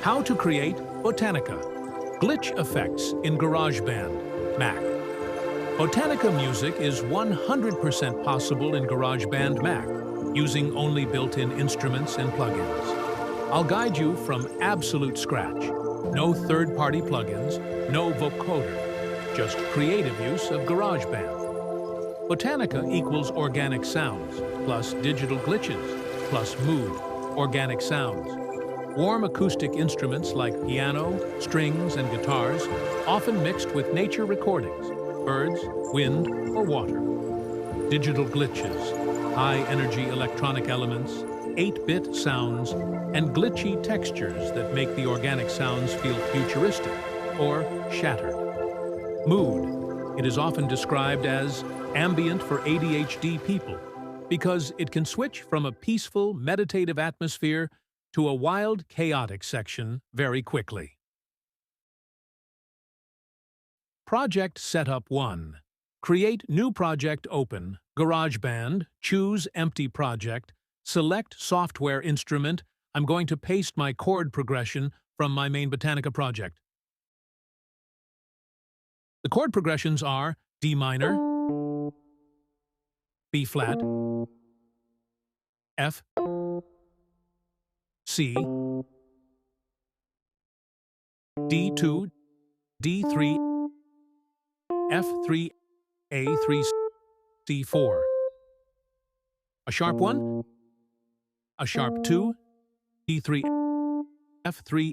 How to create Botanica, glitch effects in GarageBand Mac. Botanica music is 100% possible in GarageBand Mac, using only built-in instruments and plugins. I'll guide you from absolute scratch. No third-party plugins, no vocoder, just creative use of GarageBand. Botanica equals organic sounds, plus digital glitches, plus mood, organic sounds. Warm acoustic instruments like piano, strings, and guitars, often mixed with nature recordings, birds, wind, or water. Digital glitches, high-energy electronic elements, 8-bit sounds, and glitchy textures that make the organic sounds feel futuristic or shattered. Mood. It is often described as ambient for ADHD people because it can switch from a peaceful, meditative atmosphere to a wild, chaotic section very quickly. Project Setup 1. Create new project open, GarageBand, choose empty project, select software instrument. I'm going to paste my chord progression from my main Botanica project. The chord progressions are D minor, B flat, F, C, D2, D3, F3, A3, C4. A sharp 1, a sharp 2, D3, F3,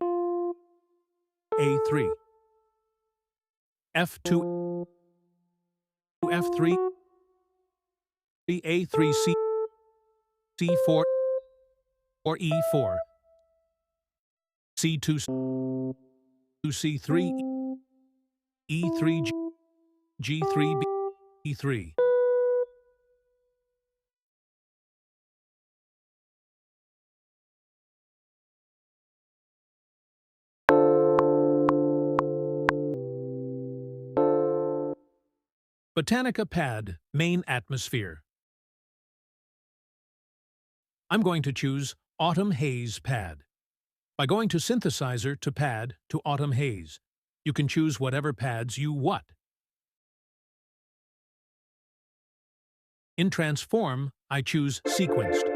A3, F2, F3, A3, C, C4, or E4, C2, C3, E3, G3, B3. Botanica Pad, main atmosphere. I'm going to choose Autumn Haze Pad. By going to Synthesizer to Pad to Autumn Haze, you can choose whatever pads you want. In Transform, I choose Sequenced.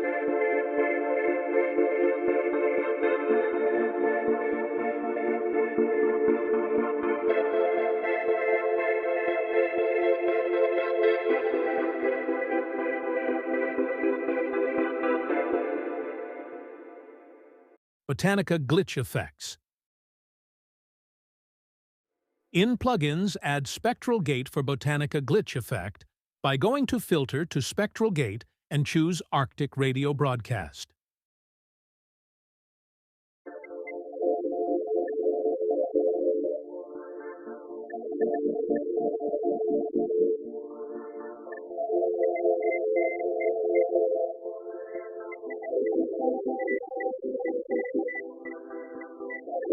Botanica Glitch Effects. In Plugins, add Spectral Gate for Botanica Glitch Effect by going to Filter to Spectral Gate and choose Arctic Radio Broadcast.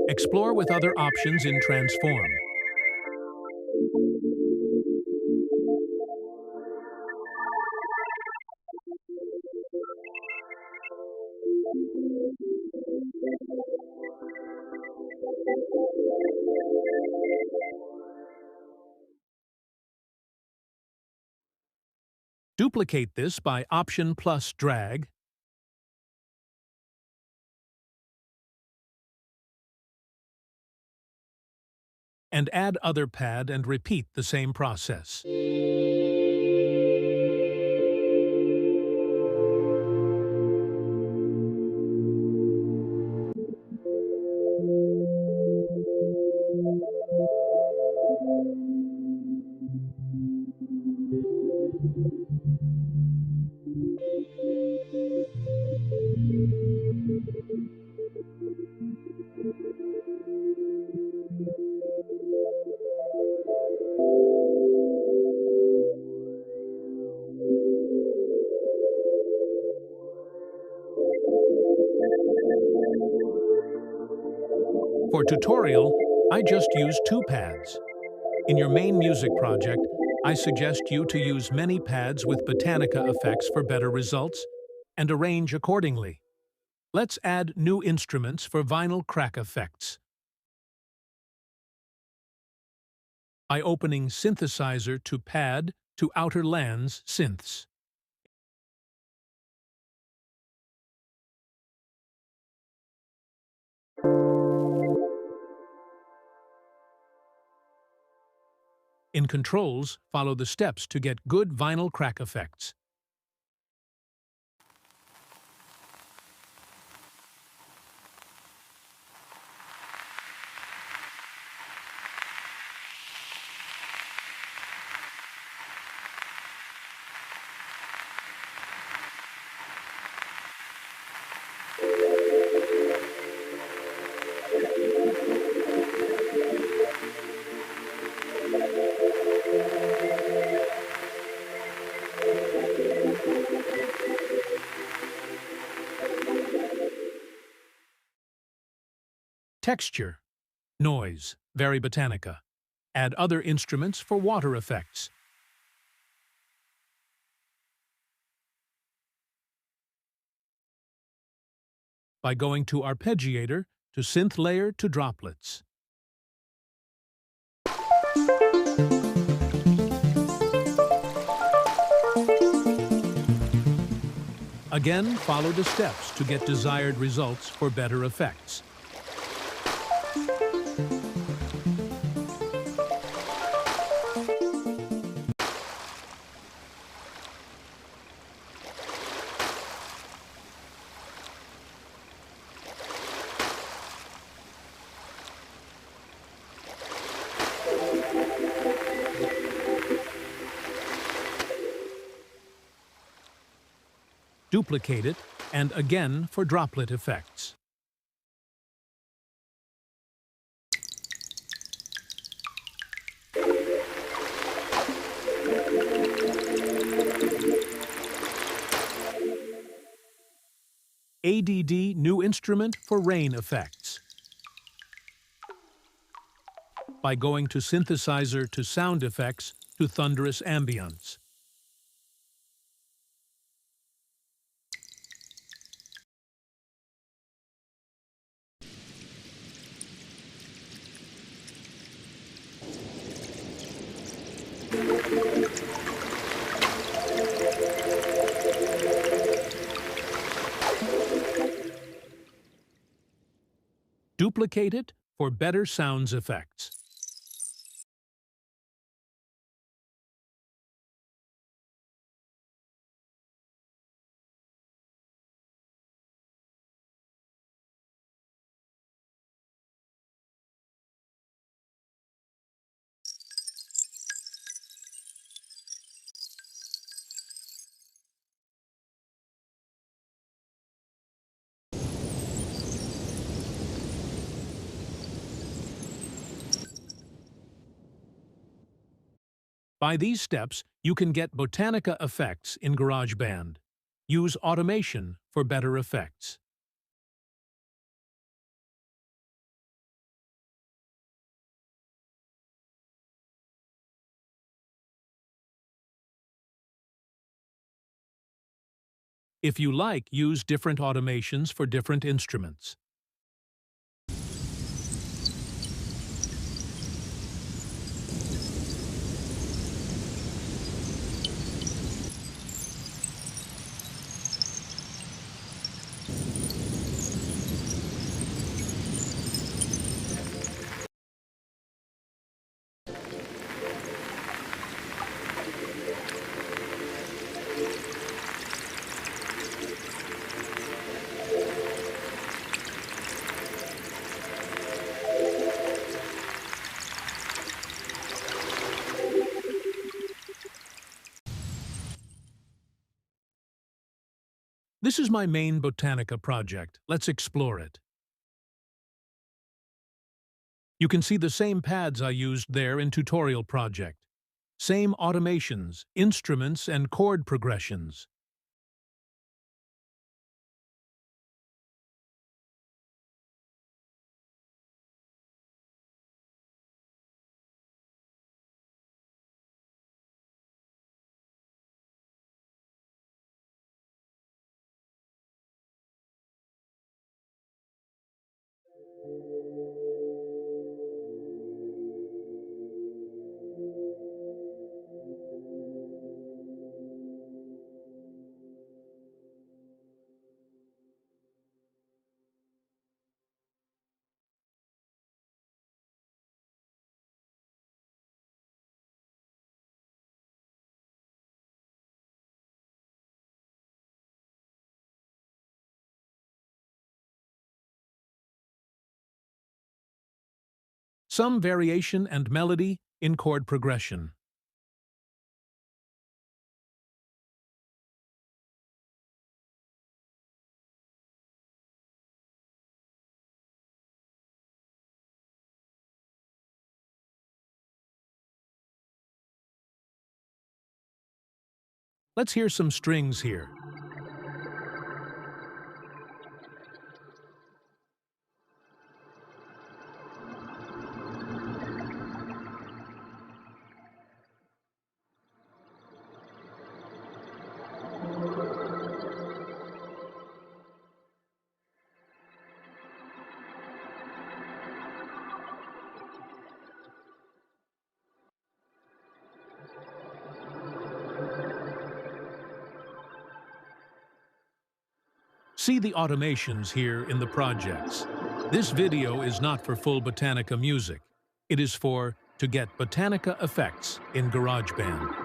Explore with other options in Transform. Duplicate this by Option plus Drag, and add other pad and repeat the same process. For tutorial, I just use 2 pads. In your main music project, I suggest you to use many pads with Botanica effects for better results and arrange accordingly. Let's add new instruments for vinyl crack effects. By opening Synthesizer to Pad to Outer Lands Synths. In Controls, follow the steps to get good vinyl crack effects. Texture, Noise, very Botanica. Add other instruments for water effects. By going to Arpeggiator to Synth Layer to Droplets. Again, follow the steps to get desired results for better effects. Duplicate it, and again for droplet effects. ADD New Instrument for rain effects. By going to Synthesizer to Sound Effects to Thunderous Ambience. Duplicate it for better sounds effects. By these steps, you can get Botanica effects in GarageBand. Use automation for better effects. If you like, use different automations for different instruments. This is my main Botanica project. Let's explore it. You can see the same pads I used there in tutorial project. Same automations, instruments, and chord progressions. Some variation and melody in chord progression. Let's hear some strings here. See the automations here in the projects. This video is not for full Botanica music. It is for to get Botanica effects in GarageBand.